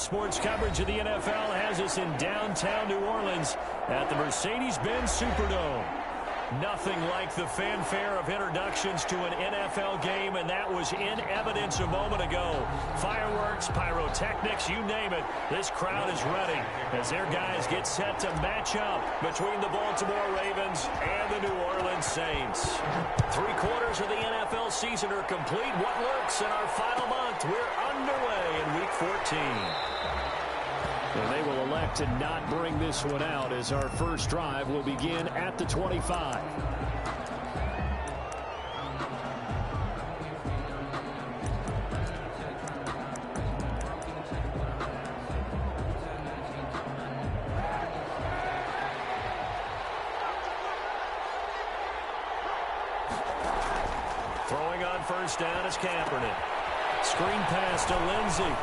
sports coverage of the NFL has us in downtown New Orleans at the Mercedes-Benz Superdome. Nothing like the fanfare of introductions to an NFL game, and that was in evidence a moment ago. Fireworks, pyrotechnics, you name it. This crowd is ready as their guys get set to match up between the Baltimore Ravens and the New Orleans Saints. 3/4 of the NFL season are complete. What lurks in our final month? We're underway in Week 14. And they will elect to not bring this one out as our first drive will begin at the 25. Throwing on first down is Kaepernick. Screen pass to Lindsey.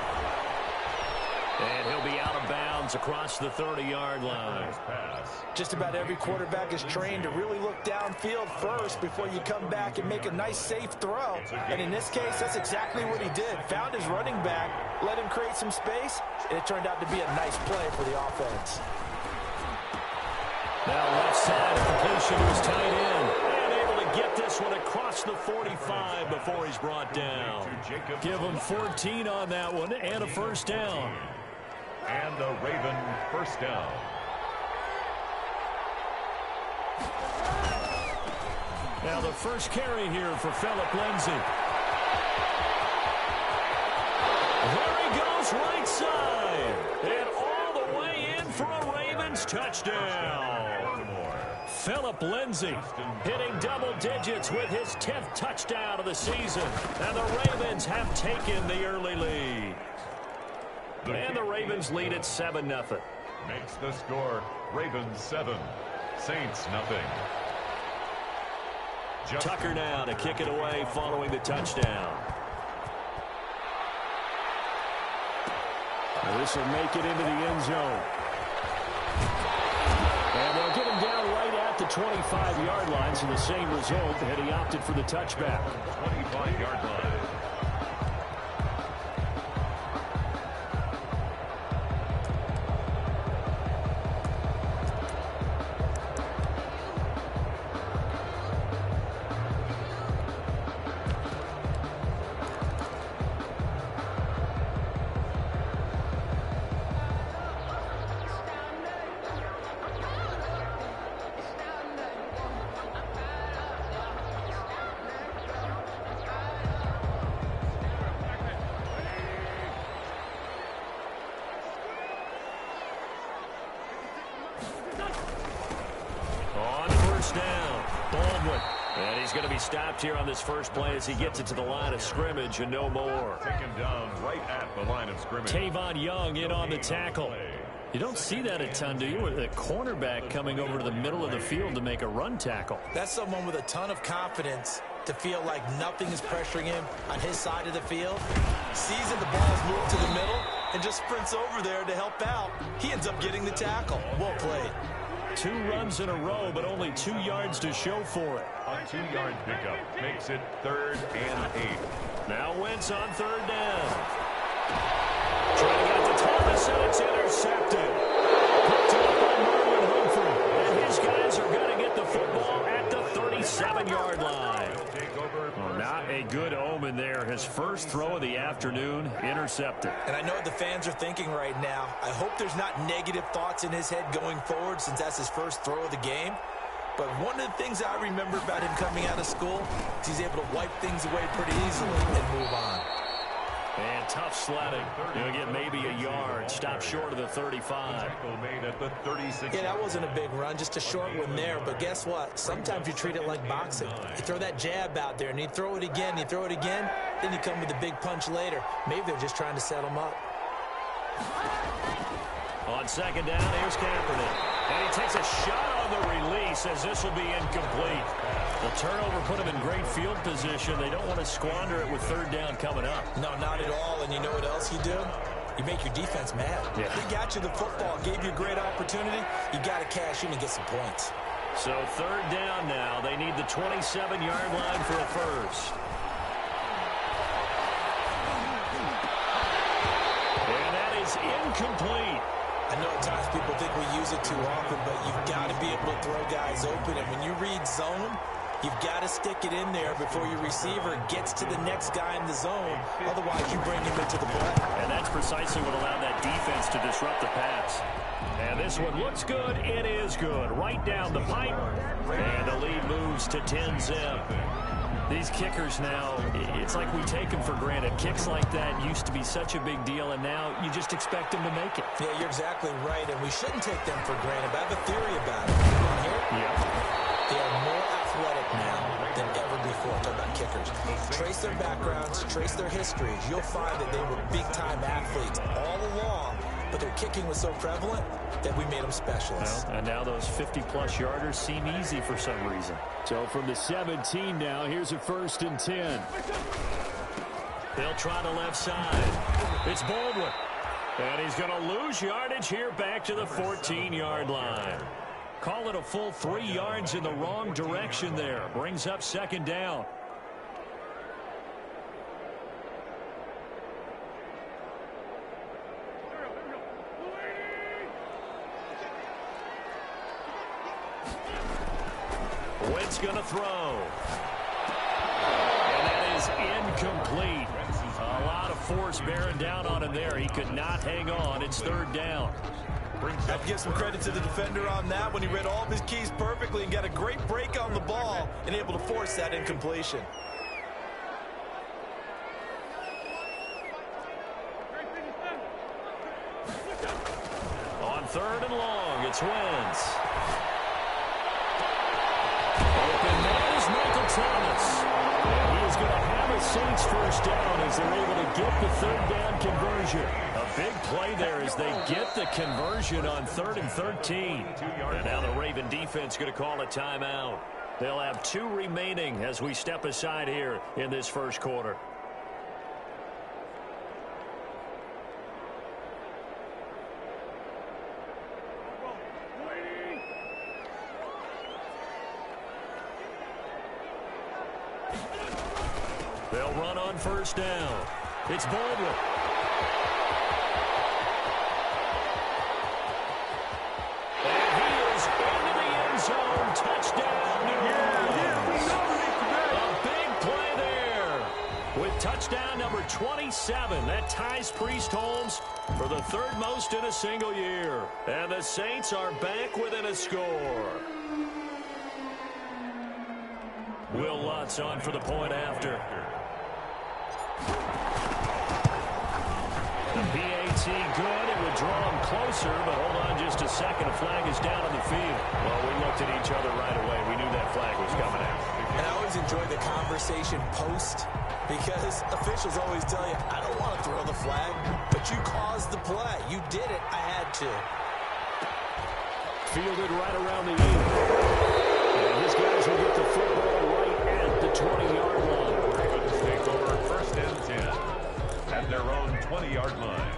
And he'll be out of bounds across the 30-yard line. Just about every quarterback is trained to really look downfield first before you come back and make a nice, safe throw. And in this case, that's exactly what he did. Found his running back, let him create some space, and it turned out to be a nice play for the offense. Now left side completion to his tight end. And able to get this one across the 45 before he's brought down. Give him 14 on that one and a first down. And a Raven first down. Now the first carry here for Phillip Lindsay. There he goes right side. And all the way in for a Ravens touchdown. Phillip Lindsay hitting double digits with his 10th touchdown of the season. And the Ravens have taken the early lead. And the Ravens lead at 7-0. Makes the score Ravens 7, Saints nothing. Tucker now to kick it away following the touchdown. This will make it into the end zone. And they'll get him down right at the 25-yard line, so the same result, and he opted for the touchback. 25-yard line. Stopped here on this first play as he gets it to the line of scrimmage and no more. Taken down right at the line of scrimmage. Tavon Young in on the tackle. You don't see that a ton, do you? With a cornerback coming over to the middle of the field to make a run tackle. That's someone with a ton of confidence to feel like nothing is pressuring him on his side of the field. Sees that the ball's moved to the middle and just sprints over there to help out. He ends up getting the tackle. Well played. 2 runs in a row, but only 2 yards to show for it. A 2-yard pickup makes it 3rd and 8. Now Wentz on 3rd down. Trying to get to Thomas, and it's intercepted. Picked up by Marlon Humphrey. And his guys are going to get the football at the 37-yard line. Oh, not a good omen there. His first throw of the afternoon, intercepted. And I know what the fans are thinking right now. I hope there's not negative thoughts in his head going forward since that's his first throw of the game. But one of the things I remember about him coming out of school is he's able to wipe things away pretty easily and move on. And tough sledding. He'll get maybe a yard. Stop short of the 35. Made at the 36. Yeah, that wasn't a big run, just a short one there. But guess what? Sometimes you treat it like boxing. You throw that jab out there, and you throw it again, then you come with a big punch later. Maybe they're just trying to set him up. On 2nd down, here's Kaepernick. And he takes a shot on the release as this will be incomplete. The turnover put him in great field position. They don't want to squander it with 3rd down coming up. No, not at all. And you know what else you do? You make your defense mad. Yeah. They got you the football, gave you a great opportunity. You got to cash in and get some points. So 3rd down now. They need the 27-yard line for a first. And that is is incomplete. I know at times people think we use it too often, but you've got to be able to throw guys open. And when you read zone, you've got to stick it in there before your receiver gets to the next guy in the zone. Otherwise, you bring him into the play. And that's precisely what allowed that defense to disrupt the pass. And this one looks good. It is good. Right down the pipe. And the lead moves to 10-zip. These kickers now, it's like we take them for granted. Kicks like that used to be such a big deal, and now you just expect them to make it. Yeah, you're exactly right, and we shouldn't take them for granted. But I have a theory about it. Yeah. They are more athletic now than ever before. Talk about kickers. Trace their backgrounds, trace their histories. You'll find that they were big-time athletes all along, but their kicking was so prevalent that we made them specialists. Well, and now those 50-plus yarders seem easy for some reason. So from the 17 now, here's a 1st and 10. They'll try the left side. It's Baldwin. And he's going to lose yardage here back to the 14-yard line. Call it a full 3 yards in the wrong direction there. Brings up 2nd down. Wentz going to throw. And that is incomplete. A lot of force bearing down on him there. He could not hang on. It's 3rd down. I have to give some credit to the defender on that when he read all of his keys perfectly and got a great break on the ball and able to force that incompletion. On 3rd and long, it's Wentz. Michael Thomas. And he is going to have a Saints 1st down as they're able to get the 3rd down conversion. A big play there as they get the conversion on 3rd and 13. And now the Raven defense going to call a timeout. They'll have 2 remaining as we step aside here in this 1st quarter. They'll run on 1st down. It's Baldwin. And he is into the end zone. Touchdown, New Orleans. A big play there with touchdown number 27. That ties Priest Holmes for the 3rd most in a single year. And the Saints are back within a score. Will Lutz on for the point after. The PAT good. It would draw him closer, but hold on just a second. A flag is down on the field. Well, we looked at each other right away. We knew that flag was coming out. And I always enjoy the conversation post because officials always tell you, I don't want to throw the flag, but you caused the play. You did it. I had to. Fielded right around the 8. And his guys will get the football right at the 20-yard line. Ravens take over 1st and 10 at their own 20-yard line.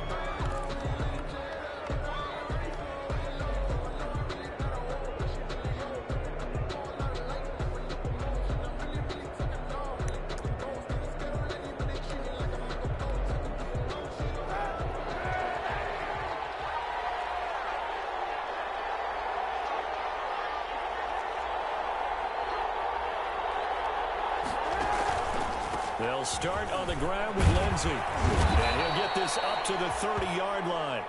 They'll start on the ground with Lindsey. And he'll get this up to the 30-yard line.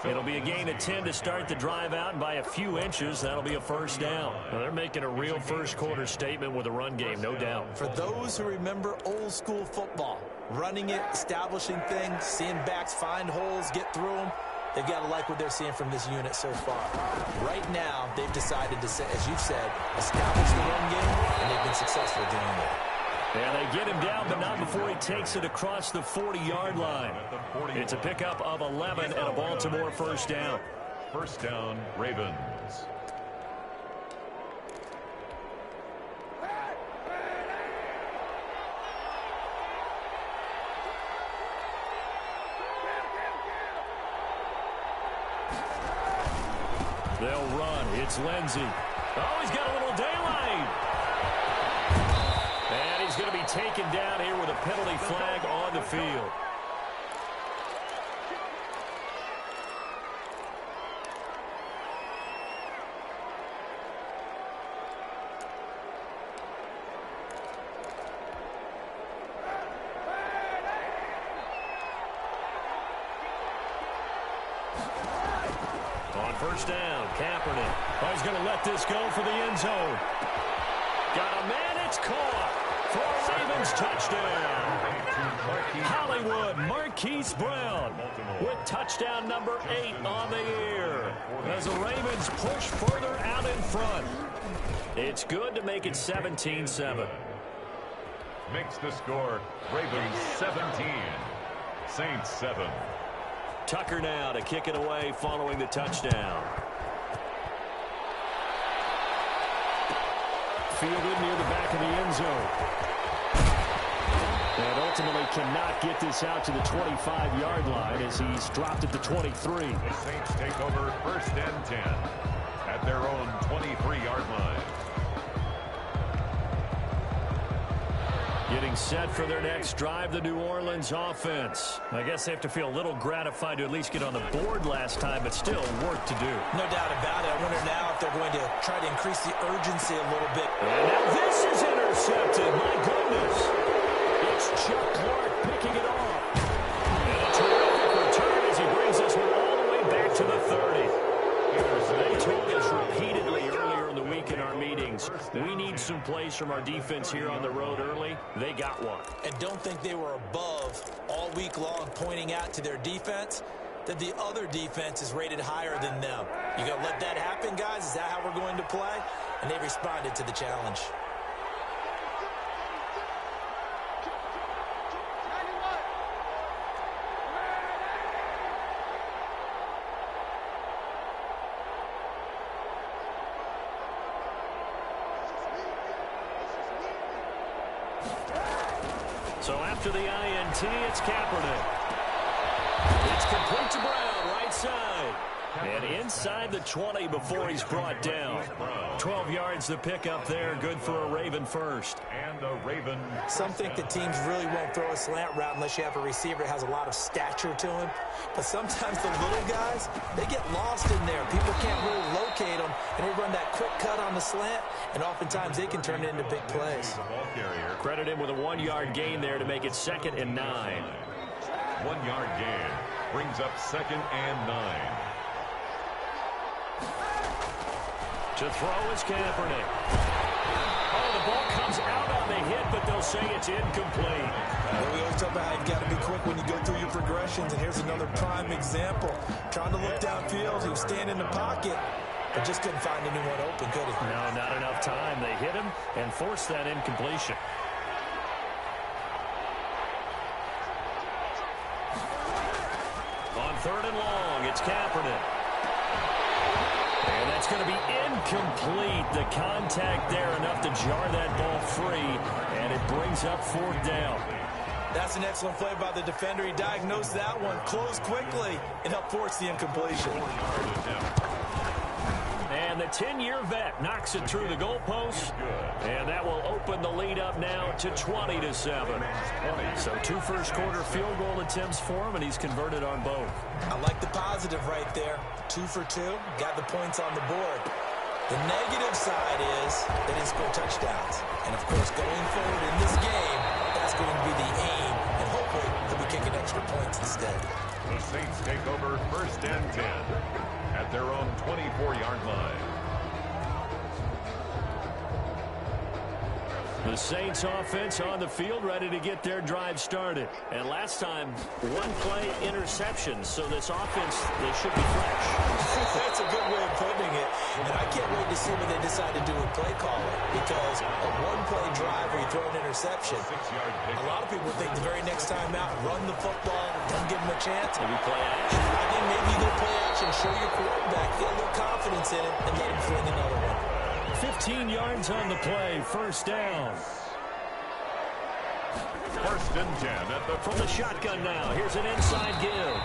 It'll be a gain of 10 to start the drive out, and by a few inches, that'll be a 1st down. Now, they're making a real 1st quarter statement with a run game, no doubt. For those who remember old school football, running it, establishing things, seeing backs find holes, get through them, they've got to like what they're seeing from this unit so far. Right now, they've decided to, as you've said, establish the run game, and they've been successful doing it. And they get him down, but not before he takes it across the 40-yard line. It's a pickup of 11 and a Baltimore 1st down. 1st down, Ravens. They'll run. It's Lindsey. Oh, he's got a little daylight. And he's going to be taken down here with a penalty flag on the field. first down. Kaepernick. Oh, he's going to let this go for the end zone. Got a man. It's caught for a Ravens touchdown. Hollywood Marquise Brown with touchdown number 8 on the year as the Ravens push further out in front. It's good to make it 17-7. Makes the score Ravens 17, Saints 7. Tucker now to kick it away following the touchdown. Fielded near the back of the end zone. And ultimately cannot get this out to the 25-yard line as he's dropped at the 23. The Saints take over first and 10 at their own 23-yard line. Getting set for their next drive, the New Orleans offense. I guess they have to feel a little gratified to at least get on the board last time, but still work to do. No doubt about it. I wonder now if they're going to try to increase the urgency a little bit. And now this is intercepted. My goodness. It's Chuck Clark picking it off. And a terrific return as he brings this one all the way back to the 30. They told us repeatedly earlier in the week in our meetings, we need some plays from our defense here on the road early. They got one. And don't think they were above all week long pointing out to their defense that the other defense is rated higher than them. You got to let that happen, guys? Is that how we're going to play? And they responded to the challenge. So after the INT, it's Kaepernick. It's complete to Brown, right side. And inside the 20 before he's brought down. 12 yards to pick up there. Good for a Raven first. And a Raven. Some think that teams really won't throw a slant route unless you have a receiver that has a lot of stature to him. But sometimes the little guys, they get lost in there. People can't really locate them. And they run that quick cut on the slant. And oftentimes they can turn it into big plays. Credit him with a 1-yard gain there to make it 2nd and 9. 1-yard gain brings up 2nd and 9. To throw is Kaepernick. Oh, the ball comes out on the hit, but they'll say it's incomplete. Well, we always talk about how you've got to be quick when you go through your progressions, and here's another prime example. Trying to look downfield, he was standing in the pocket, but just couldn't find anyone open, could he? No, not enough time. They hit him and forced that incompletion. On 3rd and long, it's Kaepernick. And that's going to be incomplete. The contact there enough to jar that ball free, and it brings up 4th down. That's an excellent play by the defender. He diagnosed that one, closed quickly, and helped force the incompletion. And the 10-year vet knocks it through the goalpost, and that will open the lead up now to 20-7. So 2 first-quarter field goal attempts for him, and he's converted on both. I like the positive right there. 2 for 2, got the points on the board. The negative side is they didn't score touchdowns. And, of course, going forward in this game, that's going to be the aim, and hopefully he'll be kicking extra points instead. The Saints take over first and 10 at their own 24-yard line. The Saints offense on the field ready to get their drive started. And last time, 1-play interception. So this offense, they should be fresh. That's a good way of putting it. And I can't wait to see what they decide to do with play calling. Because a 1-play drive where you throw an interception, a lot of people think the very next time out, run the football, don't give them a chance. Maybe play action. I think maybe you go play action, show your quarterback, get a little confidence in it, and let him fling another one. 15 yards on the play, first down. First and 10 at the From the shotgun now, here's an inside give.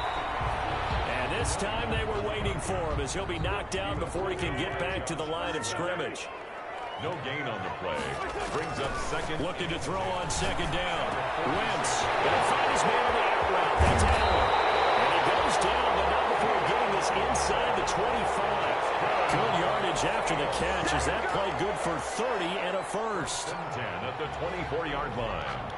And this time they were waiting for him as he'll be knocked down before he can get back to the line of scrimmage. No gain on the play. Brings up 2nd. Looking to throw on 2nd down. Wentz gonna find his man on the out route. That's Allen. And he goes down, but not before getting this inside the 25. Good yardage after the catch. Is that play good for 30 and a first? 10 at the 24-yard line.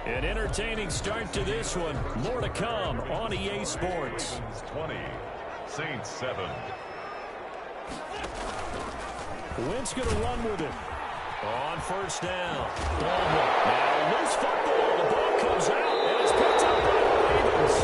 An entertaining start to this one. More to come on EA Sports. 20, Saints 7. Wentz going to run with it. On first down. Now loose football. The ball comes out, and it's picked up by the Ravens.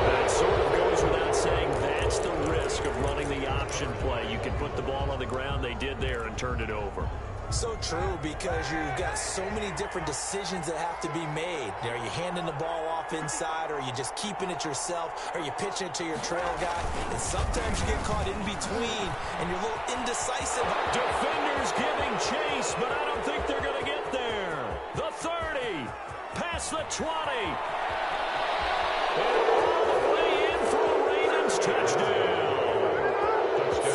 That sort of goes without saying. That's the risk of running the option play. You can put the ball on the ground. They did there and turned it over. So true, because you've got so many different decisions that have to be made. Are you handing the ball off inside, or are you just keeping it yourself? Are you pitching it to your trail guy? And sometimes you get caught in between, and you're a little indecisive. Defenders giving chase, but I don't think they're going to get there. The 30, past the 20. And all the way in for a Ravens touchdown.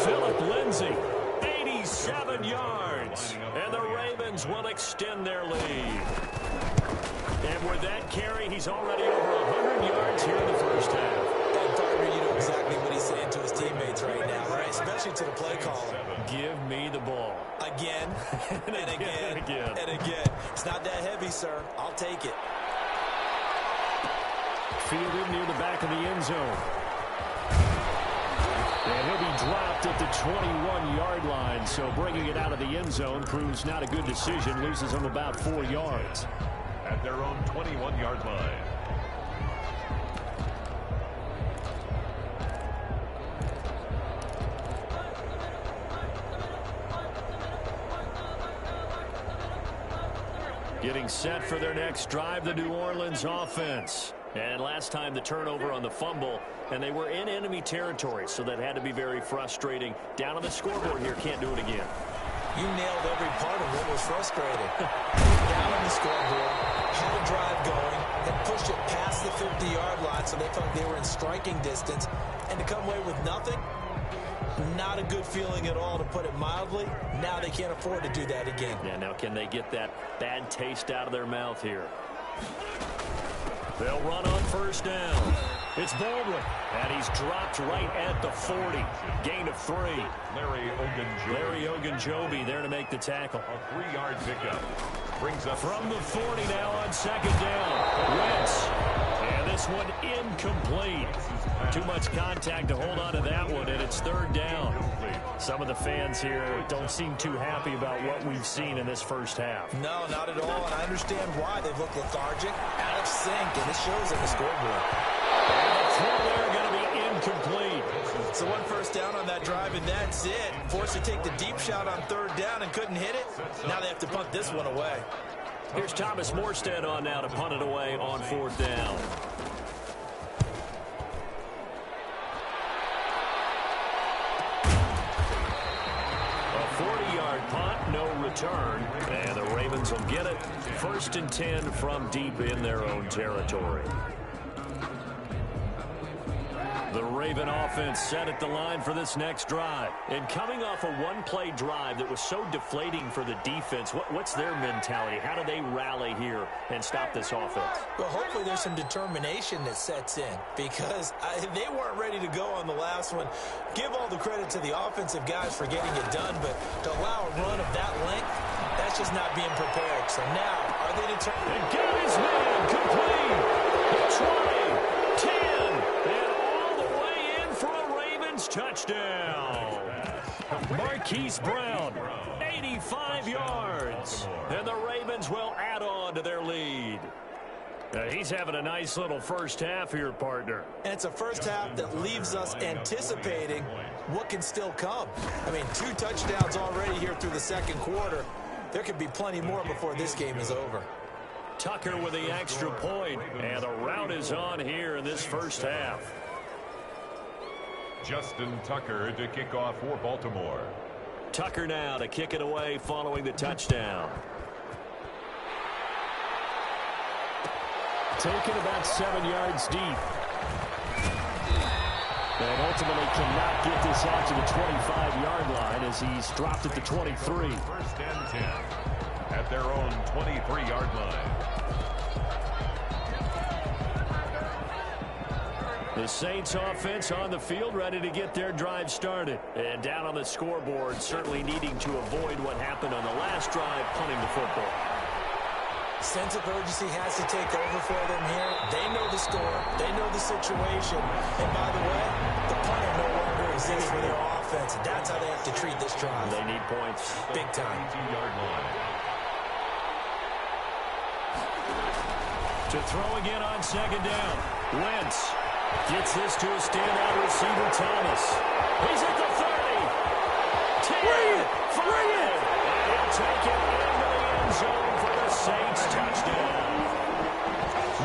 Philip Lindsay, 87 yards. And the Ravens will extend their lead. And with that carry, he's already over 100 yards here in the first half. And partner, you know exactly what he's saying to his teammates right now, right? Especially to the play caller. Give me the ball. Again, and again, and again. It's not that heavy, sir. I'll take it. Fielded near the back of the end zone. And he'll be dropped at the 21-yard line, so bringing it out of the end zone proves not a good decision. Loses him about 4 yards. At their own 21-yard line. Getting set for their next drive, the New Orleans offense. And last time the turnover on the fumble, and they were in enemy territory, so that had to be very frustrating. Down on the scoreboard here, can't do it again. You nailed every part of what was frustrating. Down on the scoreboard, had a drive going, had pushed it past the 50-yard line, so they felt like they were in striking distance, and to come away with nothing, not a good feeling at all, to put it mildly. Now they can't afford to do that again. Yeah, now can they get that bad taste out of their mouth here? They'll run on first down. It's Baldwin, and he's dropped right at the 40. Gain of 3. Larry Ogunjobi there to make the tackle. A 3-yard pickup. Brings up from the 40 now on second down. Wentz. And this one incomplete. Too much contact to hold on to that one, and it's third down. Some of the fans here don't seem too happy about what we've seen in this first half. No, not at all, and I understand why. They've looked lethargic, out of sync, and it shows in the scoreboard. And the throw there going to be incomplete. So one first down on that drive, and that's it. Forced to take the deep shot on third down and couldn't hit it. Now they have to punt this one away. Here's Thomas Morstead on now to punt it away on fourth down. A 40-yard punt, no return. And the Ravens will get it. First and 10 from deep in their own territory. The Raven offense set at the line for this next drive. And coming off a one-play drive that was so deflating for the defense, what's their mentality? How do they rally here and stop this offense? Well, hopefully there's some determination that sets in, because they weren't ready to go on the last one. Give all the credit to the offensive guys for getting it done, but to allow a run of that length, that's just not being prepared. So now, are they determined? And got his man complete. The 20, 10, and all the way in for a Ravens touchdown. Marquise Brown, 85 yards. And the Ravens will add on to their lead. He's having a nice little first half here, partner. And it's a first half that leaves us anticipating what can still come. I mean, 2 touchdowns already here through the second quarter. There could be plenty more before this game is over. Tucker with the extra point, and the route is on here in this first half. Justin Tucker to kick off for Baltimore. Tucker now to kick it away following the touchdown. Taken about 7 yards deep. And ultimately cannot get this out to the 25-yard line as he's dropped at the 23. First and 10 at their own 23-yard line. The Saints offense on the field, ready to get their drive started. And down on the scoreboard, certainly needing to avoid what happened on the last drive, punting the football. Sense of urgency has to take over for them here. They know the score. They know the situation. And by the way, the punter no longer exists for their offense. That's how they have to treat this drive. They need points. Big time. To throw again on second down. Wentz gets this to a standout receiver, Thomas. He's at the 30. 10. Bring it. And he'll take it into the end zone for the Saints touchdown.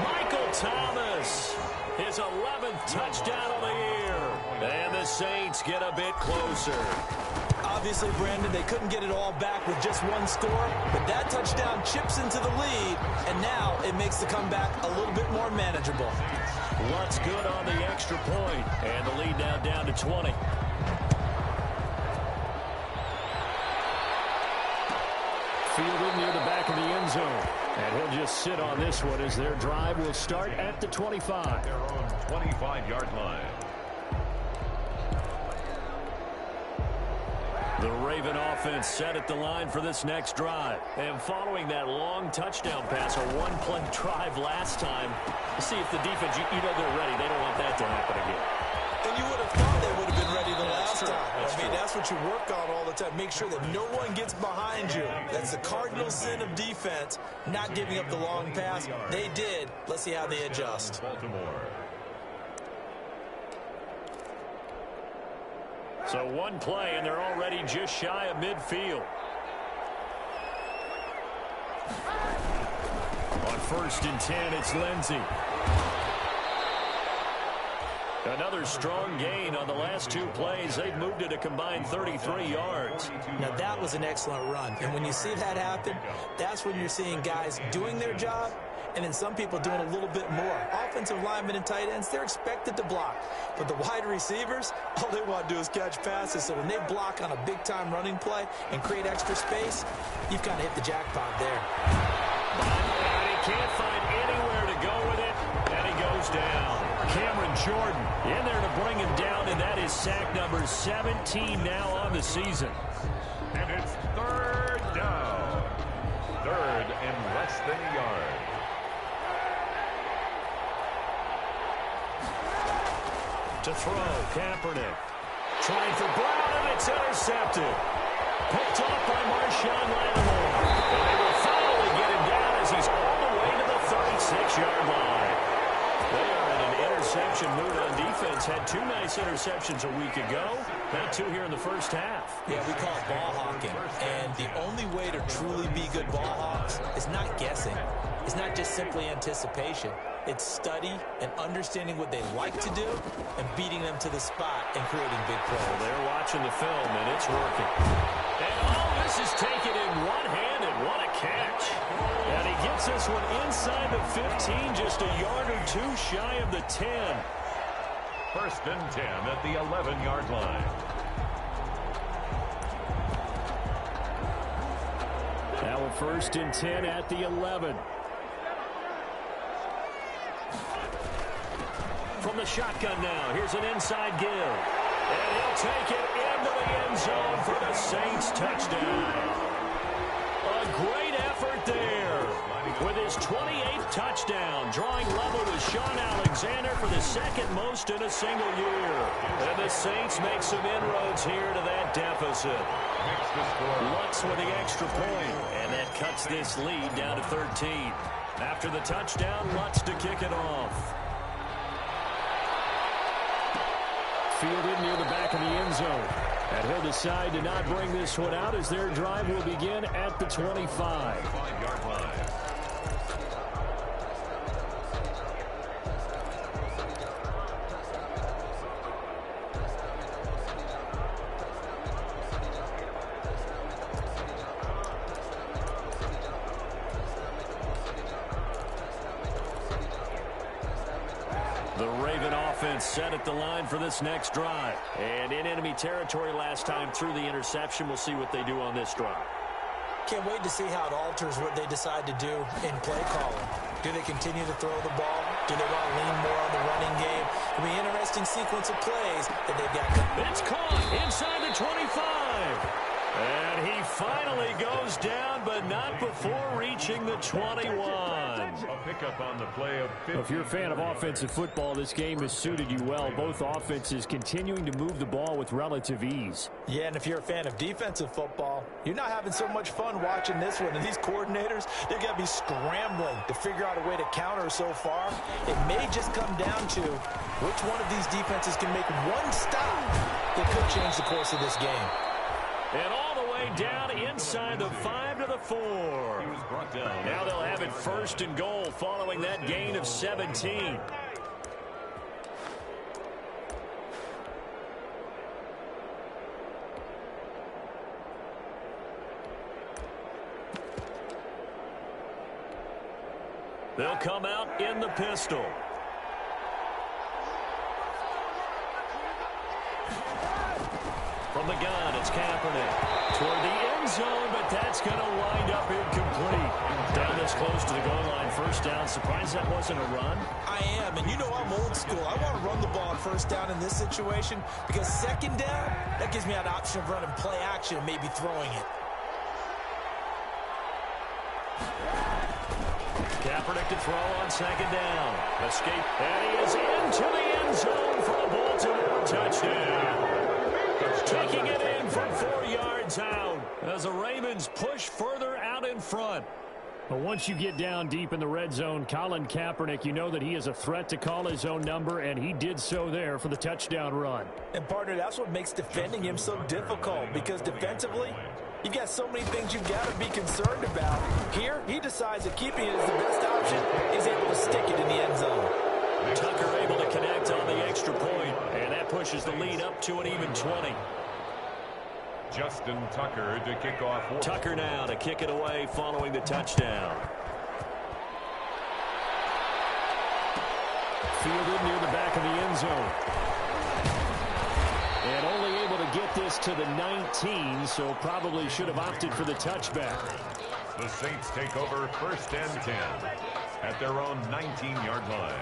Michael Thomas, his 11th touchdown of the year. And the Saints get a bit closer. Obviously, Brandon, they couldn't get it all back with just one score, but that touchdown chips into the lead, and now it makes the comeback a little bit more manageable. Lutz good on the extra point, and the lead now down to 20. Fielded near the back of the end zone, and he'll just sit on this one as their drive will start at the 25. Their own 25-yard line. The Raven offense set at the line for this next drive. And following that long touchdown pass, a one-play drive last time, see if the defense, you know they're ready. They don't want that to happen again. And you would have thought they would have been ready the last time. That's what you work on all the time. Make sure that no one gets behind you. That's the cardinal sin of defense, not giving up the long pass. They did. Let's see how they adjust. Baltimore. So one play, and they're already just shy of midfield. On 1st and 10, it's Lindsey. Another strong gain on the last two plays. They've moved it a combined 33 yards. Now, that was an excellent run. And when you see that happen, that's when you're seeing guys doing their job, and then some people doing a little bit more. Offensive linemen and tight ends, they're expected to block. But the wide receivers, all they want to do is catch passes. So when they block on a big-time running play and create extra space, you've kind of hit the jackpot there. And he can't find anywhere to go with it, and he goes down. Cameron Jordan in there to bring him down, and that is sack number 17 now on the season. And it's 3rd down. 3rd and less than a yard. To throw, Kaepernick. Trying for Brown, and it's intercepted. Picked off by Marshawn Lattimore. And they will finally get him down as he's all the way to the 36-yard line. They are in an interception mood on defense. Had 2 nice interceptions a week ago. Had 2 here in the first half. Yeah, we call it ball hawking. And the only way to truly be good ball hawks is not guessing. It's not just simply anticipation. It's study and understanding what they like to do and beating them to the spot and creating big plays. Well, they're watching the film, and it's working. And all this is taken in one-handed. What a catch. And he gets this one inside the 15, just a yard or 2 shy of the 10. 1st and 10 at the 11-yard line. Now a 1st and 10 at the 11. From the shotgun now, here's an inside give. And he'll take it into the end zone for the Saints touchdown. A great effort there with his 28th touchdown, drawing level with Sean Alexander for the 2nd most in a single year. And the Saints make some inroads here to that deficit. Lutz with the extra point, and that cuts this lead down to 13. After the touchdown, Lutz to kick it off. Fielded near the back of the end zone. And he'll decide to not bring this one out as their drive will begin at the 25. 5-yard line. Set at the line for this next drive. And in enemy territory last time through the interception. We'll see what they do on this drive. Can't wait to see how it alters what they decide to do in play calling. Do they continue to throw the ball? Do they want to lean more on the running game? It'll be an interesting sequence of plays that they've got. It's caught inside the 25. And he finally goes down, but not before reaching the 21. A pickup on the play of 50. If you're a fan of offensive football, this game has suited you well. Both offenses continuing to move the ball with relative ease. Yeah, and if you're a fan of defensive football, you're not having so much fun watching this one. And these coordinators, they're going to be scrambling to figure out a way to counter so far. It may just come down to which one of these defenses can make one stop that could change the course of this game. And all the way down inside the 5 to the 4. He was brought down. Now they'll have it 1st and goal following that gain of 17. They'll come out in the pistol. From the gun, it's Kaepernick toward the end zone, but that's going to wind up incomplete. Down this close to the goal line, 1st down. Surprised that wasn't a run? I am, and you know I'm old school. I want to run the ball on 1st down in this situation because 2nd down, that gives me an option of running play action and maybe throwing it. Kaepernick to throw on 2nd down. Escape, and he is into the end zone for a Baltimore touchdown. Taking it in from 4 yards out as the Ravens push further out in front. But once you get down deep in the red zone, Colin Kaepernick, you know that he is a threat to call his own number, and he did so there for the touchdown run. And, partner, that's what makes defending him so difficult because defensively, you've got so many things you've got to be concerned about. Here, he decides that keeping it is the best option. He's able to stick it in the end zone. Tucker able to connect on the extra point, and that pushes the lead up to an even 20. Justin Tucker to kick off. Tucker now to kick it away following the touchdown. Fielded near the back of the end zone. And only able to get this to the 19, so probably should have opted for the touchback. The Saints take over 1st and 10 at their own 19-yard line.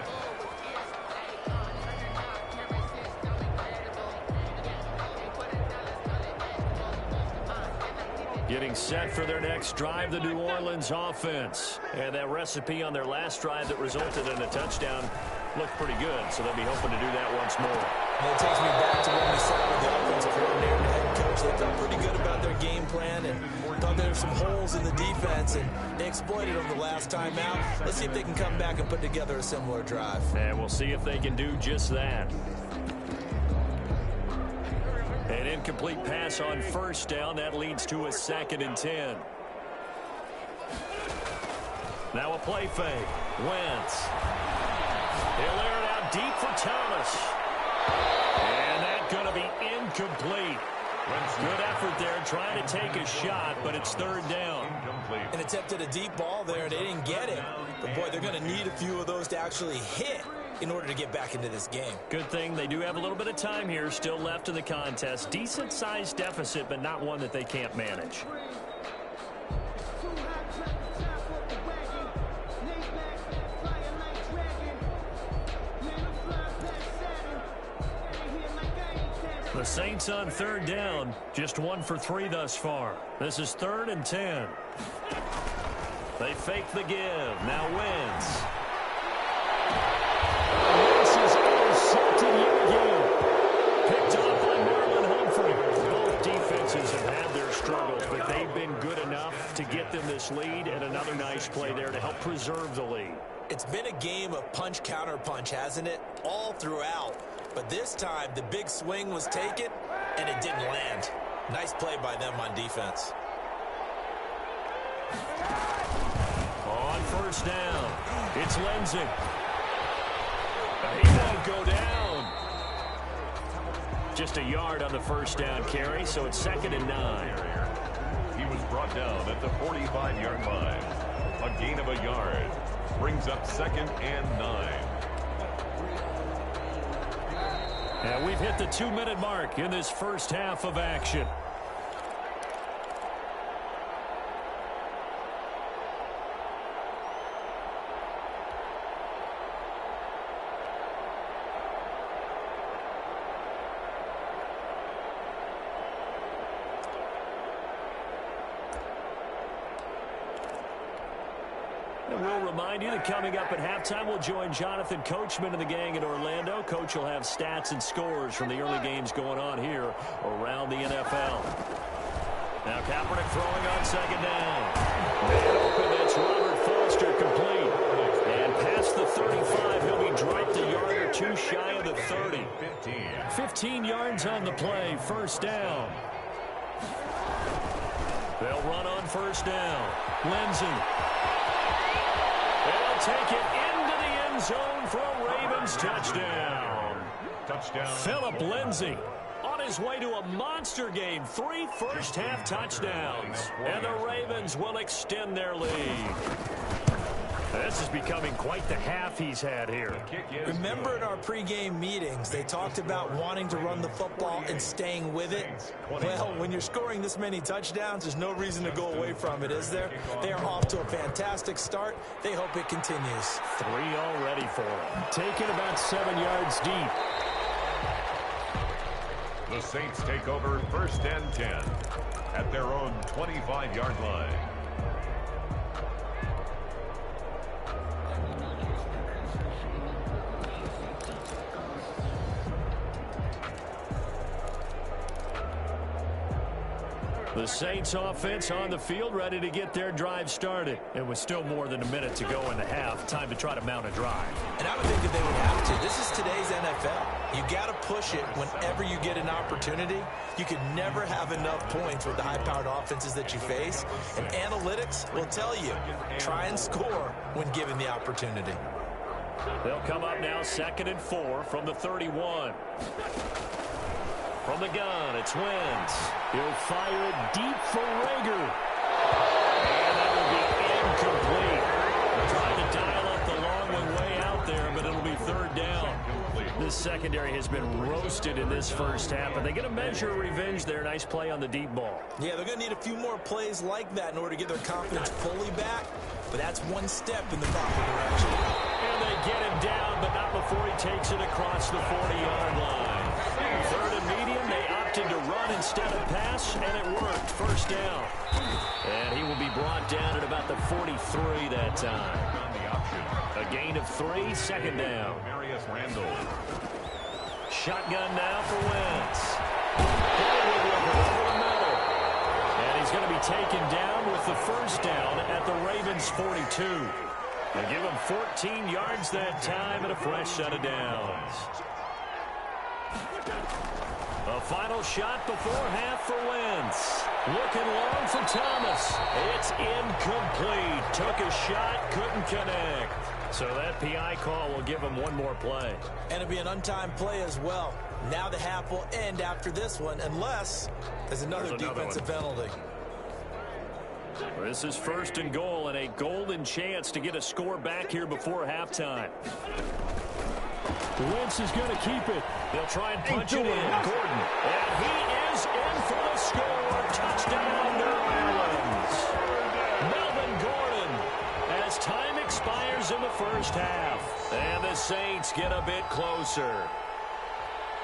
Getting set for their next drive, the New Orleans offense. And that recipe on their last drive that resulted in a touchdown looked pretty good, so they'll be hoping to do that once more. And it takes me back to when we sat with the offensive coordinator and the head coach. They felt pretty good about their game plan and thought there were some holes in the defense, and they exploited them the last time out. Let's see if they can come back and put together a similar drive. And we'll see if they can do just that. An incomplete pass on 1st down. That leads to a 2nd and 10. Now a play fake. Wentz. He'll air it out deep for Thomas. And that's going to be incomplete. Good effort there trying to take a shot, but it's 3rd down. And attempted a deep ball there, and they didn't get it. But, boy, they're going to need a few of those to actually hit in order to get back into this game. Good thing they do have a little bit of time here still left in the contest. Decent-sized deficit, but not one that they can't manage. The Saints on 3rd down, just 1 for 3 thus far. This is 3rd and 10. They fake the give. Now Wentz. Wentz is intercepted yet again. Picked off by Marlon Humphrey. Both defenses have had their struggles, but they've been good enough to get them this lead, and another nice play there to help preserve the lead. It's been a game of punch-counter-punch, hasn't it? All throughout. But this time, the big swing was taken, and it didn't land. Nice play by them on defense. On 1st down, it's Lindsey. He won't go down. Just a yard on the 1st down carry, so it's 2nd and 9. He was brought down at the 45-yard line. A gain of a yard brings up 2nd and 9. And we've hit the 2-minute mark in this first half of action. we'll remind you that coming up at halftime, we'll join Jonathan Coachman and the gang in Orlando. Coach will have stats and scores from the early games going on here around the NFL. Now Kaepernick throwing on second down. Man open, it's Robert Foster complete. And past the 35, he'll be dropped a yard or two shy of the 30. 15 yards on the play, first down. They'll run on first down. Lindsey. They'll take it into the end zone for a Ravens touchdown. Philip Lindsey on his way to a monster game. 3 first-half touchdowns. And the Ravens will extend their lead. This is becoming quite the half he's had here. Remember in our pregame meetings, they talked about wanting to run the football and staying with it? Well, when you're scoring this many touchdowns, there's no reason to go away from it, is there? They are off to a fantastic start. They hope it continues. 3 already for them. Taken about 7 yards deep. The Saints take over 1st and 10 at their own 25-yard line. The Saints offense on the field, ready to get their drive started. It was still more than a minute to go in the half. Time to try to mount a drive. And I would think that they would have to. This is today's NFL. You got to push it whenever you get an opportunity. You can never have enough points with the high-powered offenses that you face. And analytics will tell you, try and score when given the opportunity. They'll come up now 2nd and 4 from the 31. From the gun, it's Wentz. He'll fire it deep for Rager. And that will be incomplete. Trying to dial up the long one way out there, but it'll be 3rd down. This secondary has been roasted in this first half, but they get a measure of revenge there. Nice play on the deep ball. Yeah, they're going to need a few more plays like that in order to get their confidence fully back, but that's one step in the proper direction. And they get him down, but not before he takes it across the 40-yard line. 3rd and medium, they opted to run instead of pass, and it worked. 1st down. And he will be brought down at about the 43 that time. A gain of 3, 2nd down. Shotgun now for Wentz. And he's going to be taken down with the 1st down at the Ravens 42. They give him 14 yards that time and a fresh set of downs. A final shot before half for Wentz. Looking long for Thomas. It's incomplete. Took a shot, couldn't connect. So that PI call will give him one more play. And it'll be an untimed play as well. Now the half will end after this one, unless there's another defensive penalty. This is 1st and goal and a golden chance to get a score back here before halftime. Wentz is going to keep it. They'll try and punch it in. Gordon. And he is in for the score. Touchdown, New Orleans. Melvin Gordon as time expires in the first half. And the Saints get a bit closer.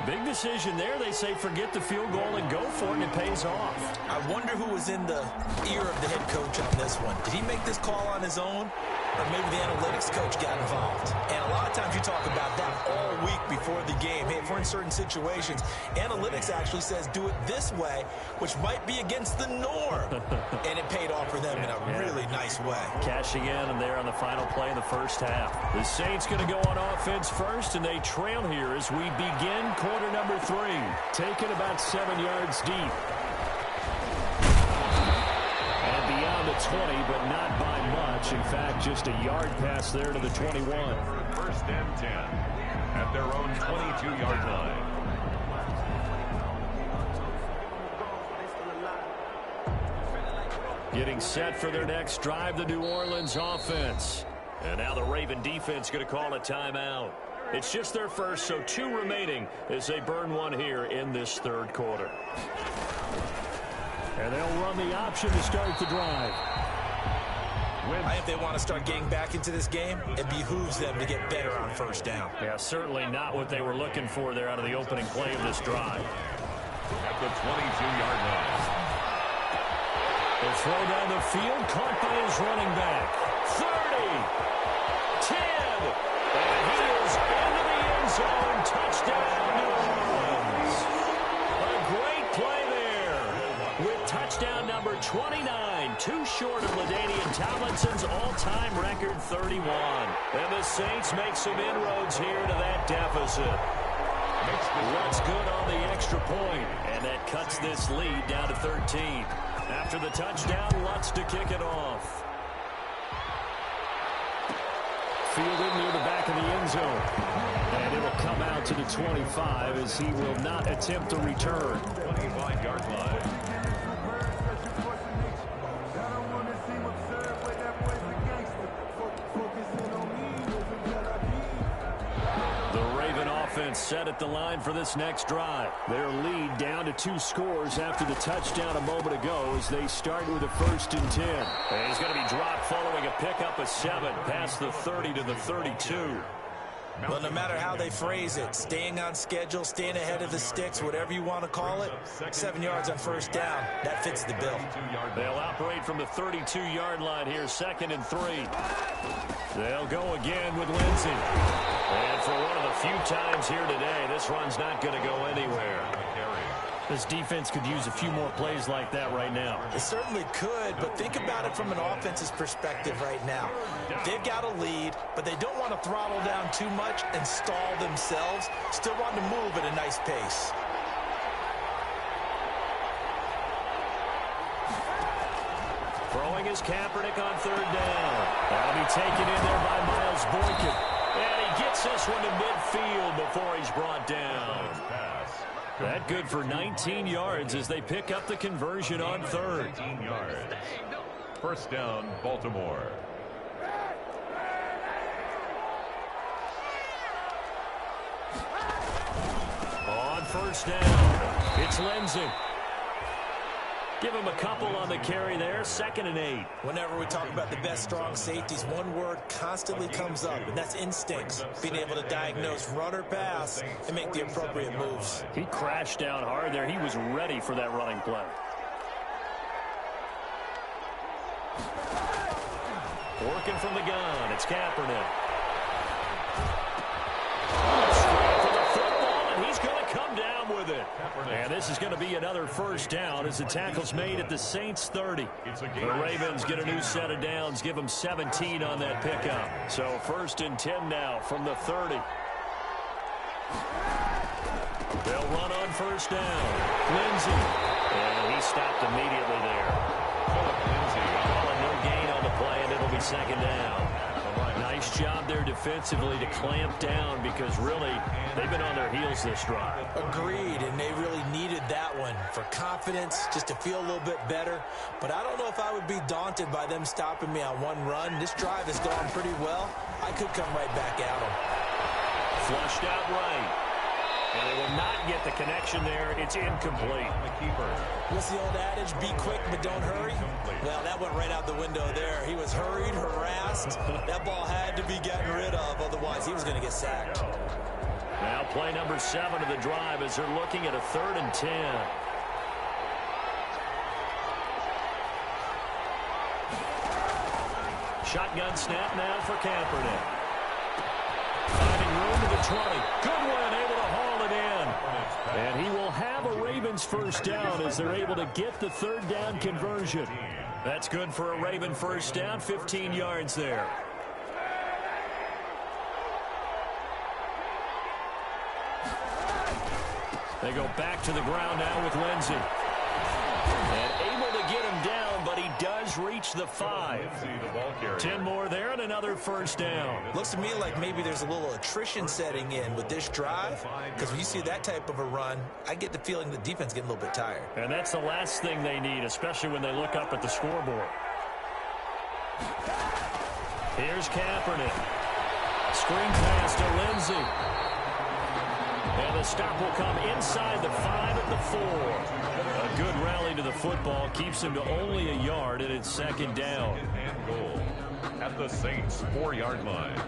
Big decision there. They say forget the field goal and go for it, and it pays off. I wonder who was in the ear of the head coach on this one. Did he make this call on his own? Or maybe the analytics coach got involved. And a lot of times you talk about that all week before the game. Hey, if we're in certain situations, analytics actually says do it this way, which might be against the norm. And it paid off for them in a really nice way. Cashing in and there on the final play of the first half. The Saints going to go on offense first, and they trail here as we begin quarter number 3. Taken about 7 yards deep. And beyond the 20, but not by much. In fact, just a yard pass there to the 21. 1st and 10 at their own 22-yard line. Getting set for their next drive, the New Orleans offense. And now the Raven defense going to call a timeout. It's just their first, so 2 remaining as they burn one here in this 3rd quarter. And they'll run the option to start the drive. If they want to start getting back into this game, it behooves them to get better on 1st down. Yeah, certainly not what they were looking for there out of the opening play of this drive. At the 22-yard line. They'll throw down the field, caught by his running back. 30! too short of LaDainian Tomlinson's all-time record 31. And the Saints make some inroads here to that deficit. What's good on the extra point, and that cuts this lead down to 13. After the touchdown, Lutz to kick it off. Fielded near the back of the end zone. And it'll come out to the 25 as he will not attempt a return. 25-yard line. Set at the line for this next drive. Their lead down to 2 scores after the touchdown a moment ago as they start with a 1st and 10. And he's going to be dropped following a pickup of 7 past the 30 to the 32. Well, no matter how they phrase it, staying on schedule, staying ahead of the sticks, whatever you want to call it, 7 yards on 1st down, that fits the bill. They'll operate from the 32-yard line here, 2nd and 3. They'll go again with Lindsey. And for one of the few times here today, this run's not going to go anywhere. This defense could use a few more plays like that right now. It certainly could, but think about it from an offense's perspective right now. They've got a lead, but they don't want to throttle down too much and stall themselves. Still want to move at a nice pace. Throwing is Kaepernick on 3rd down. That'll be taken in there by Miles Boykin. And he gets this one to midfield before he's brought down. That good for 19 yards as they pick up the conversion on 3rd. 13 yards. 1st down, Baltimore. On 1st down, it's Lindsey. Give him a couple on the carry there, 2nd and 8. Whenever we talk about the best strong safeties, one word constantly comes up, and that's instincts. Being able to diagnose run or pass and make the appropriate moves. He crashed down hard there. He was ready for that running play. Working from the gun, it's Kaepernick. Straight for the football, and he's going to come down with it. And this is going to be another 1st down as the tackle's made at the Saints 30. The Ravens get a new set of downs, give them 17 on that pickup. So 1st and 10 now from the 30. They'll run on 1st down. Lindsey. And he stopped immediately there. Calling no gain on the play, and it'll be 2nd down. Nice job there defensively to clamp down because really they've been on their heels this drive. Agreed, and they really needed that one for confidence, just to feel a little bit better. But I don't know if I would be daunted by them stopping me on one run. This drive has gone pretty well. I could come right back at them. Flushed out right. And they will not get the connection there. It's incomplete. What's the old adage? Be quick, but don't hurry. Well, that went right out the window there. He was hurried, harassed. That ball had to be gotten rid of. Otherwise, he was going to get sacked. Now play number 7 of the drive as they're looking at a 3rd and 10. Shotgun snap now for Kaepernick. Finding room to the 20. Goodwin able to haul it in. And he will have a Ravens 1st down as they're able to get the 3rd down conversion. That's good for a Raven 1st down, 15 yards there. They go back to the ground now with Lindsey. And able to get him down, but he does reach the 5. 10 more there and another 1st down. Looks to me like maybe there's a little attrition setting in with this drive, because when you see that type of a run, I get the feeling the defense getting a little bit tired. And that's the last thing they need, especially when they look up at the scoreboard. Here's Kaepernick. Screen pass to Lindsey. And the stop will come inside the 5 at the 4. A good rally to the football keeps him to only a yard, and it's 2nd down. And goal at the Saints 4-yard line.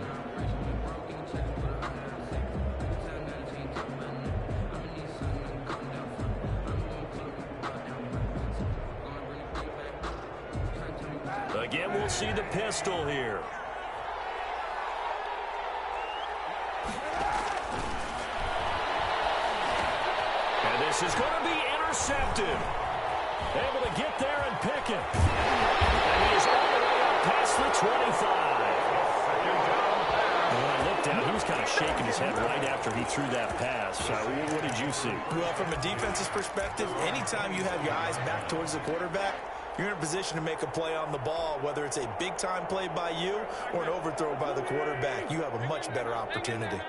Again, we'll see the pistol here. And this is going to be intercepted. Able to get there and pick it. And he is all the way up past the 25. When I looked down, he was kind of shaking his head right after he threw that pass. What did you see? Well, from a defense's perspective, anytime you have your eyes back towards the quarterback, you're in a position to make a play on the ball, whether it's a big-time play by you or an overthrow by the quarterback. You have a much better opportunity.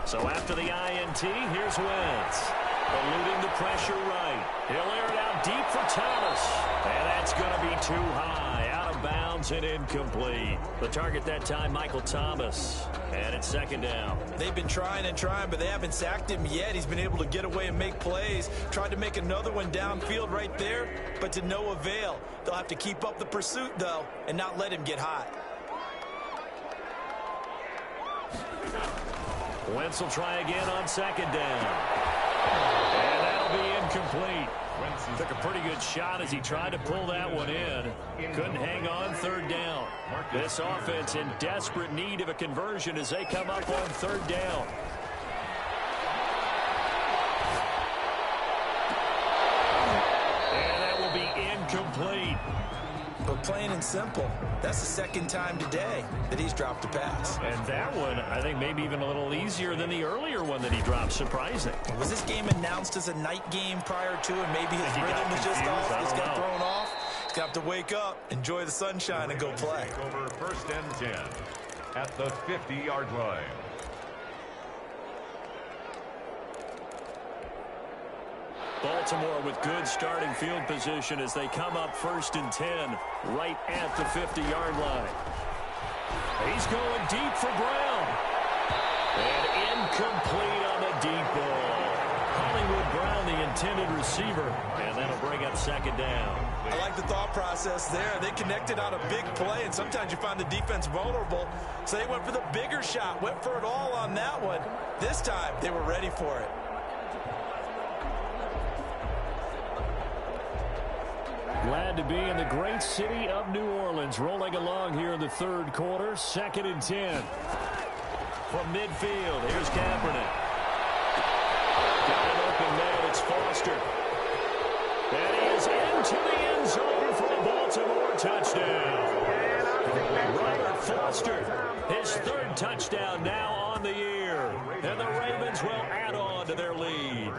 So after the INT, here's Wentz. Eluding the pressure right. He'll air it out deep for Thomas. And that's going to be too high. Out of bounds and incomplete. The target that time, Michael Thomas. And it's second down. They've been trying and trying, but they haven't sacked him yet. He's been able to get away and make plays. Tried to make another one downfield right there, but to no avail. They'll have to keep up the pursuit, though, and not let him get hot. Wentz will try again on second down. And that'll be incomplete. Took a pretty good shot as he tried to pull that one in. Couldn't hang on third down. This offense in desperate need of a conversion as they come up on third down. And that will be incomplete. But plain and simple, that's the second time today that he's dropped a pass. And that one, I think, maybe even a little easier than the earlier one that he dropped. Surprising. Was this game announced as a night game prior to, and maybe his rhythm was just off? He's got thrown off. He's got to wake up, enjoy the sunshine, and go play. Over first and 10 at the 50-yard line. Baltimore with good starting field position as they come up first and 10 right at the 50-yard line. He's going deep for Brown. And incomplete on the deep ball. Hollywood Brown, the intended receiver. And that'll bring up second down. I like the thought process there. They connected on a big play, and sometimes you find the defense vulnerable. So they went for the bigger shot, went for it all on that one. This time, they were ready for it. Glad to be in the great city of New Orleans. Rolling along here in the third quarter. Second and 10. From midfield, here's Kaepernick. Got an open man, it's Foster. And he is into the end zone for a Baltimore touchdown. Robert Foster, his third touchdown now on the year. And the Ravens will add on to their lead.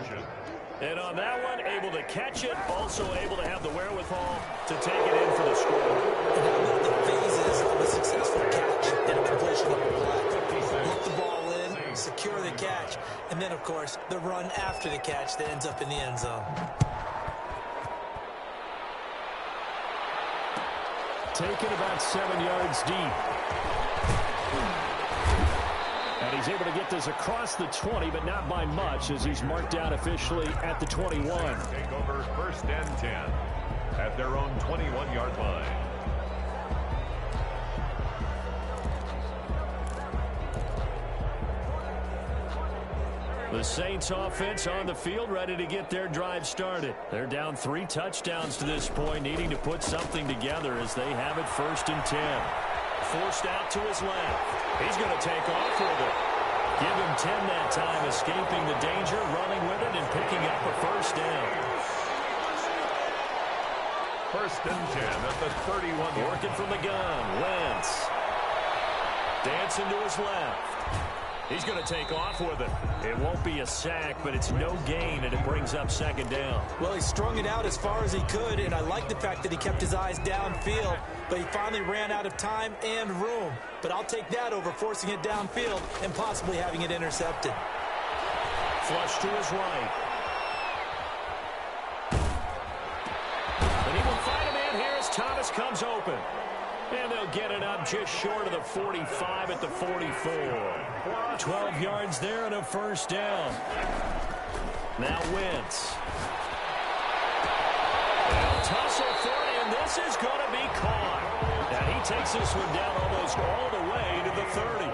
And on that one, able to catch it, also able to have the wherewithal to take it in for the score. And how about the phases of a successful catch and a completion of a play? Look the ball in, secure the catch, and then, of course, the run after the catch that ends up in the end zone. Taken about 7 yards deep. And he's able to get this across the 20, but not by much, as he's marked down officially at the 21. Take over first and 10 at their own 21-yard line. The Saints offense on the field, ready to get their drive started. They're down 3 touchdowns to this point, needing to put something together as they have it first and 10. Forced out to his left. He's going to take off with it. Give him 10 that time, escaping the danger, running with it, and picking up a first down. First and 10 at the 31. Working from the gun, Wentz. Dancing to his left. He's going to take off with it. It won't be a sack, but it's no gain, and it brings up second down. Well, he strung it out as far as he could, and I like the fact that he kept his eyes downfield, but he finally ran out of time and room. But I'll take that over forcing it downfield and possibly having it intercepted. Flush to his right. And he will find a man here as Thomas comes open. And they'll get it up just short of the 45 at the 44. 12 yards there and a first down. Now Wentz. They'll tussle for it, and this is going to be caught. And he takes this one down almost all the way to the 30.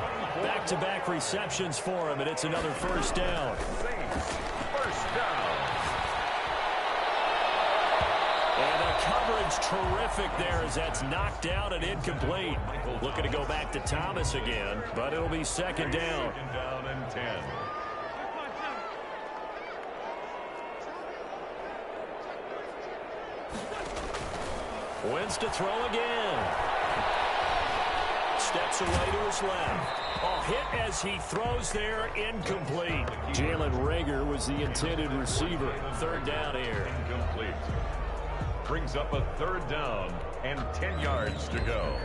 Back-to-back receptions for him, and it's another first down. First down. And the coverage terrific there as that's knocked down and incomplete. Looking to go back to Thomas again, but it'll be second down. Second down and 10. Wins to throw again. Steps away to his left. Oh, hit as he throws there, incomplete. Jalen Reagor was the intended receiver. Third down here. Incomplete. Brings up a third down and 10 yards to go.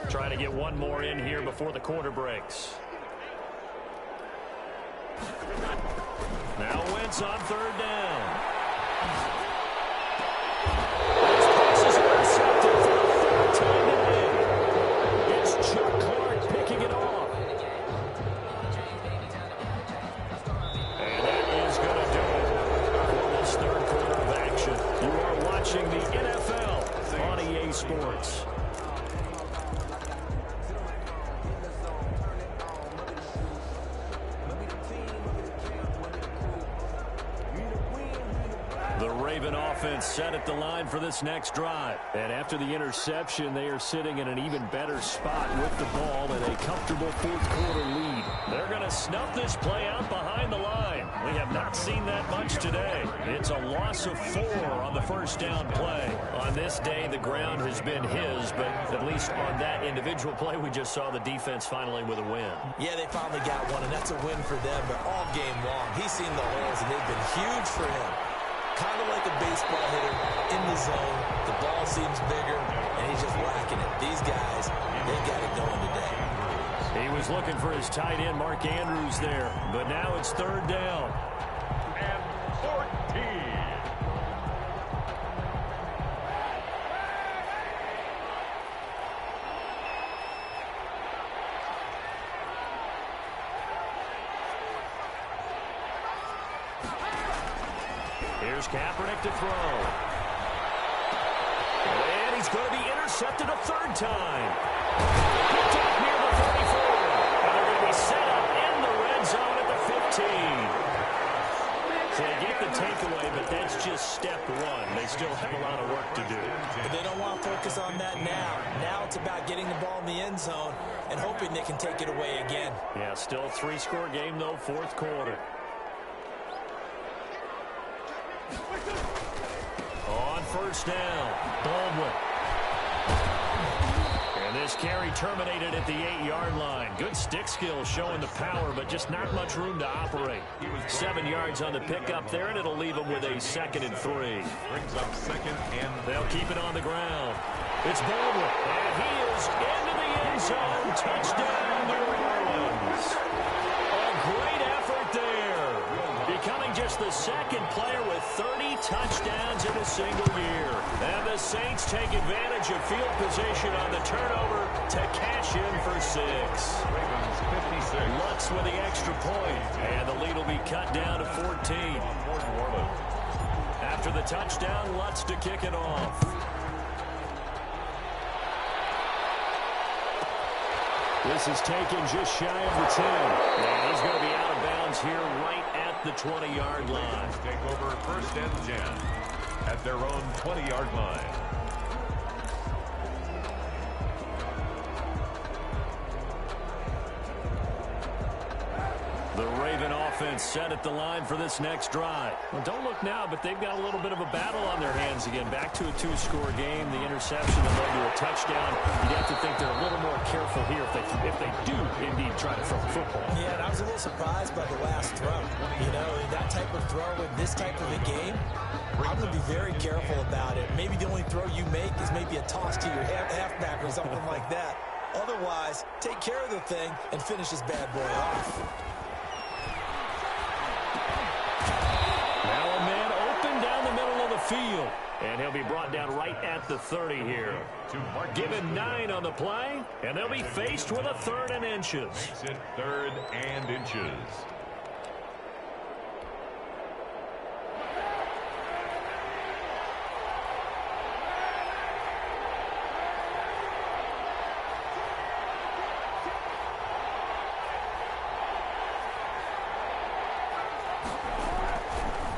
Trying to get one more in here before the quarter breaks. Now Wentz on third down. This pass is intercepted for the third time today. It's Chuck Clark picking it off. And that is going to do it for this third quarter of action. You are watching the NFL on EA Sports. Offense set at the line for this next drive. And after the interception, they are sitting in an even better spot with the ball and a comfortable fourth quarter lead. They're going to snuff this play out behind the line. We have not seen that much today. It's a loss of 4 on the first down play. On this day, the ground has been his, but at least on that individual play, we just saw the defense finally with a win. Yeah, they finally got one, and that's a win for them, but all game long, he's seen the holes, and they've been huge for him. Kind of like a baseball hitter in the zone. The ball seems bigger, and he's just whacking it. These guys, they got it going today. He was looking for his tight end, Mark Andrews, there. But now it's third down. And 14. Here's Kaepernick to throw. And he's going to be intercepted a third time. Picked up near the 44. And they're going to be set up in the red zone at the 15. So they get the takeaway, but that's just step one. They still have a lot of work to do. But they don't want to focus on that now. Now it's about getting the ball in the end zone and hoping they can take it away again. Yeah, still a 3-score game, though, fourth quarter. On first down, Baldwin. And this carry terminated at the 8-yard line. Good stick skill showing the power, but just not much room to operate. 7 yards on the pickup there, and it'll leave him with a 2nd and 3. Brings up 2nd and they'll keep it on the ground. It's Baldwin, and he is into the end zone. Touchdown, New Orleans. A great effort there. Becoming just the second player with 30 touchdowns in a single year. And the Saints take advantage of field position on the turnover to cash in for 6. Ravens 56. Lutz with the extra point, and the lead will be cut down to 14. After the touchdown, Lutz to kick it off. This is taken just shy of the 10. And he's going to be out of bounds here right at the 20-yard line. Take over 1st and 10 at their own 20-yard line. The Raven offense set at the line for this next drive. Well, don't look now, but they've got a little bit of a battle on their hands again. Back to a 2-score game. The interception that led to a touchdown. You'd have to think they're a little more careful here if they do indeed try to throw the football. Yeah, and I was a little surprised by the last throw. You know, that type of throw in this type of a game, I'm going to be very careful about it. Maybe the only throw you make is maybe a toss to your halfback or something like that. Otherwise, take care of the thing and finish this bad boy off. Field, and he'll be brought down right at the 30 here. Given 9 on the play, and they'll be faced with a 3rd and inches. Makes it 3rd and inches.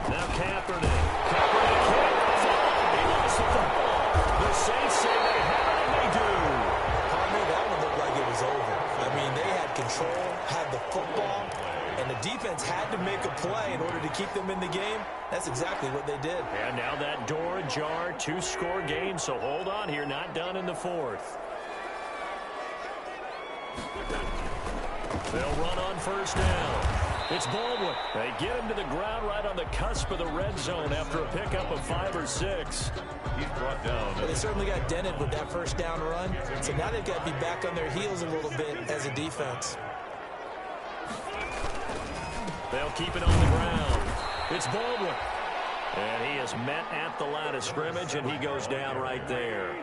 Now Kaepernick. The Saints say they have it, and they do. That one looked like it was over. I mean, they had control, had the football, And the defense had to make a play in order to keep them in the game. That's exactly what they did. And now that door ajar, 2-score game, so hold on here, not done in the fourth. They'll run on first down. It's Baldwin. They get him to the ground right on the cusp of the red zone after a pickup of 5 or 6. He's brought down. But they certainly got dented with that first down run. So now they've got to be back on their heels a little bit as a defense. They'll keep it on the ground. It's Baldwin. And he is met at the line of scrimmage, and he goes down right there.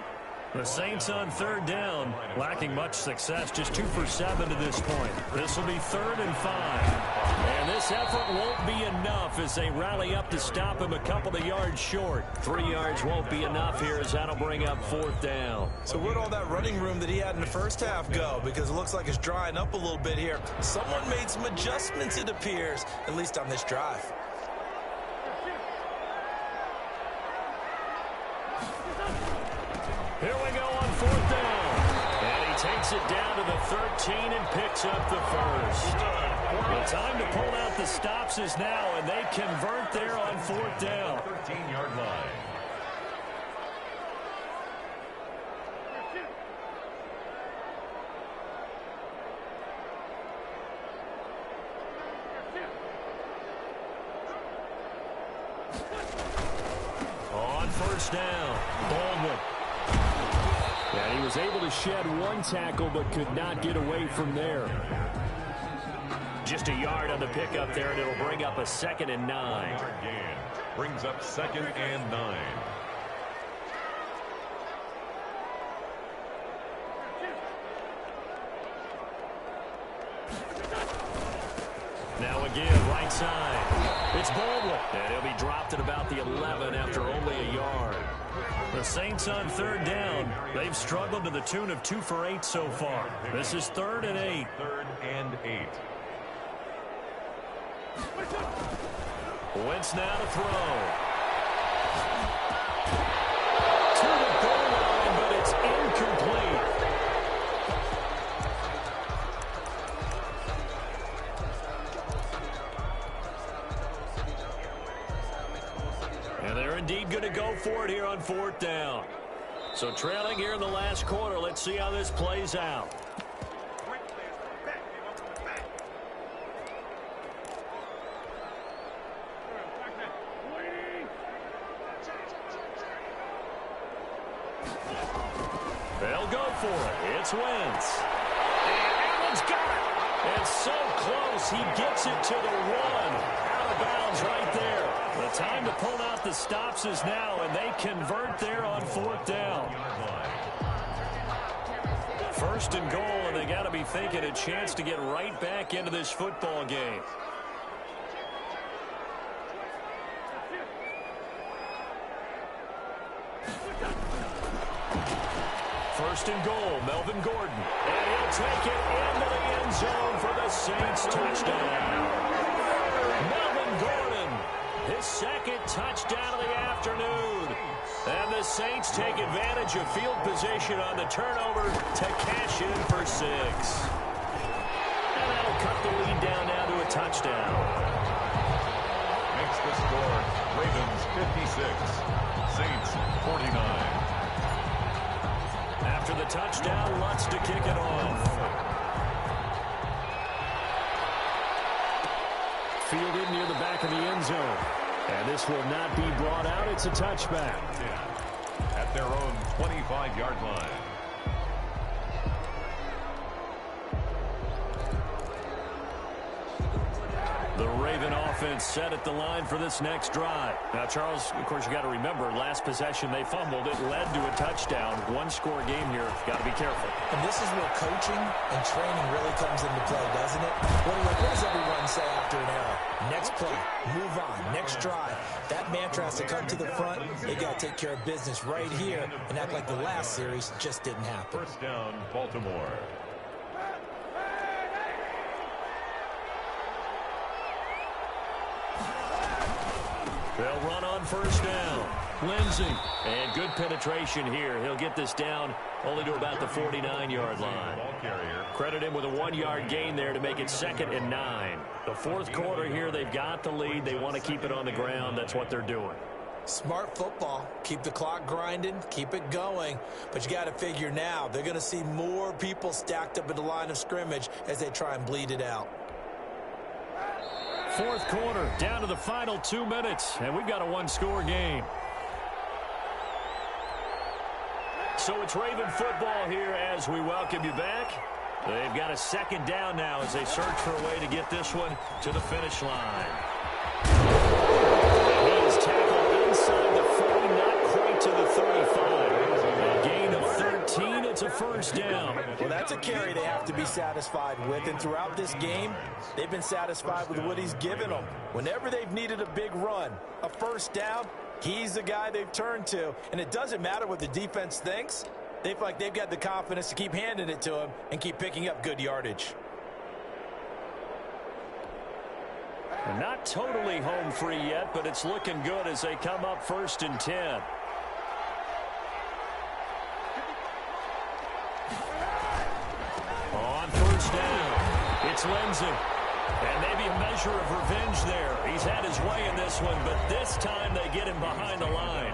The Saints on third down, lacking much success, just 2 for 7 to this point. This will be 3rd and 5. And this effort won't be enough as they rally up to stop him a couple of yards short. 3 yards won't be enough here as that'll bring up 4th down. So where'd all that running room that he had in the first half go? Because it looks like it's drying up a little bit here. Someone made some adjustments, it appears, at least on this drive. Here we go on 4th down. And he takes it down to the 13 and picks up the first. The time to pull out the stops is now, and they convert there on 4th down. 13-yard line. On first down, Baldwin. And he was able to shed 1 tackle but could not get away from there. Just a yard on the pickup there, and it'll bring up a 2nd and 9. Brings up 2nd and 9. Now again, right side. It's Baldwin. And he'll be dropped at about the 11 after only a yard. The Saints on 3rd down. They've struggled to the tune of 2 for 8 so far. This is 3rd and 8. 3rd and 8. Wentz now to throw. To the goal line, but it's incomplete. And they're indeed going to go for it here on 4th down. So trailing here in the last quarter. Let's see how this plays out. They'll go for it. It's Wentz. And Allen's got it. It's so close. He gets it to the 1. Out of bounds right there. The time to pull out the stops is now, and they convert there on 4th down. 1st and goal, and they got to be thinking a chance to get right back into this football game. First and goal, Melvin Gordon. And he'll take it into the end zone for the Saints touchdown. Melvin Gordon, his 2nd touchdown of the afternoon. And the Saints take advantage of field position on the turnover to cash in for 6. And that'll cut the lead down now to a touchdown. Makes the score Ravens 56, Saints 49. After the touchdown, Lutz to kick it off. Fielded near the back of the end zone. And this will not be brought out. It's a touchback. At their own 25-yard line. The Raven offense set at the line for this next drive. Now, Charles, of course, you got to remember, last possession they fumbled. It led to a touchdown. 1-score game here. Got to be careful. And this is where coaching and training really comes into play, doesn't it? What does everyone say after an error? Next play, move on, next drive. That mantra has to come to the front. They got to take care of business right here and act like the last series just didn't happen. First down, Baltimore. They'll run on first down. Lindsey. And good penetration here. He'll get this down only to about the 49-yard line. Credit him with a 1-yard gain there to make it 2nd and 9. The fourth quarter here, they've got the lead. They want to keep it on the ground. That's what they're doing. Smart football. Keep the clock grinding. Keep it going. But you got to figure now, they're going to see more people stacked up at the line of scrimmage as they try and bleed it out. Fourth quarter, down to the final 2 minutes, and we've got a one-score game. So it's Raven football here as we welcome you back. They've got a 2nd down now as they search for a way to get this one to the finish line. He is tackled inside the 40, not quite to the 35. A gain of 13, it's a 1st down. Well, that's a carry they have to be satisfied with, and throughout this game, they've been satisfied with what he's given them. Whenever they've needed a big run, a 1st down, he's the guy they've turned to, and it doesn't matter what the defense thinks. They feel like they've got the confidence to keep handing it to him and keep picking up good yardage. And not totally home free yet, but it's looking good as they come up 1st and 10. On 1st down, it's Lindsey. And maybe a measure of revenge there. He's had his way in this one, but this time they get him behind the line.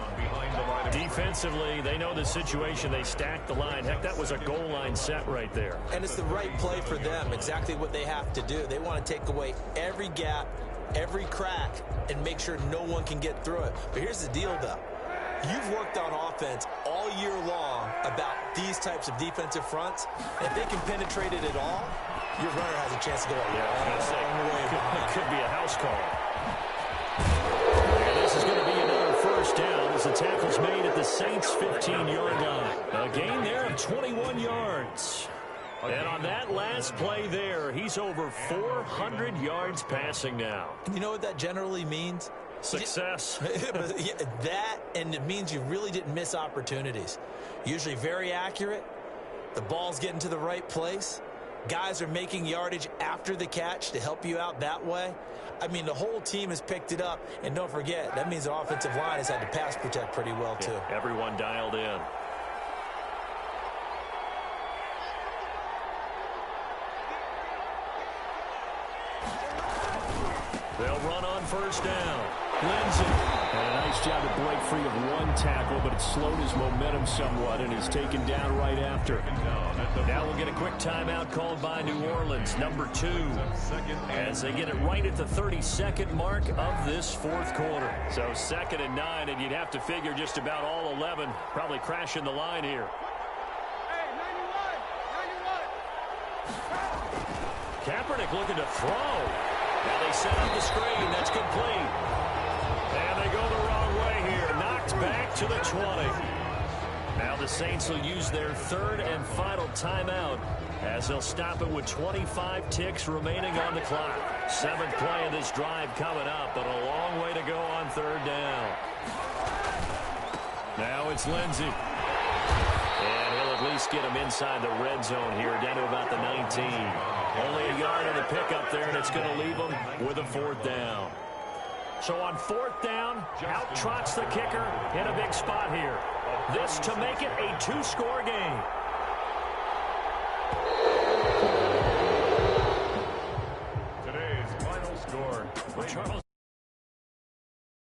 Defensively, they know the situation. They stack the line. Heck, that was a goal line set right there. And it's the right play for them, exactly what they have to do. They want to take away every gap, every crack, and make sure no one can get through it. But here's the deal, though. You've worked on offense all year long about these types of defensive fronts. If they can penetrate it at all, your runner has a chance to go a long way. It could be a house call. And this is going to be another 1st down as the tackle's made at the Saints' 15-yard line. A gain there of 21 yards. And on that last play there, he's over 400 yards passing now. And you know what that generally means? Success. That, and it means you really didn't miss opportunities. Usually very accurate. The ball's getting to the right place. Guys are making yardage after the catch to help you out that way. I mean, the whole team has picked it up. And don't forget, that means the offensive line has had to pass protect pretty well, too. Yeah, everyone dialed in. They'll run on 1st down. Lindsey. And a nice job to break free of one tackle, but it slowed his momentum somewhat and is taken down right after. Now we'll get a quick timeout called by New Orleans, number 2, as they get it right at the 32nd mark of this fourth quarter. So 2nd and 9, and you'd have to figure just about all 11 probably crashing the line here. Kaepernick looking to throw. Now they set up the screen. That's complete. And they go the wrong way here. Knocked back to the 20. Now the Saints will use their 3rd and final timeout as they'll stop it with 25 ticks remaining on the clock. 7th play of this drive coming up, but a long way to go on 3rd down. Now it's Lindsey. And he'll at least get him inside the red zone here, down to about the 19. Only a yard on the pickup there, and it's going to leave him with a 4th down. So on 4th down, out trots the kicker in a big spot here. This to make it a 2-score game. Today's final score.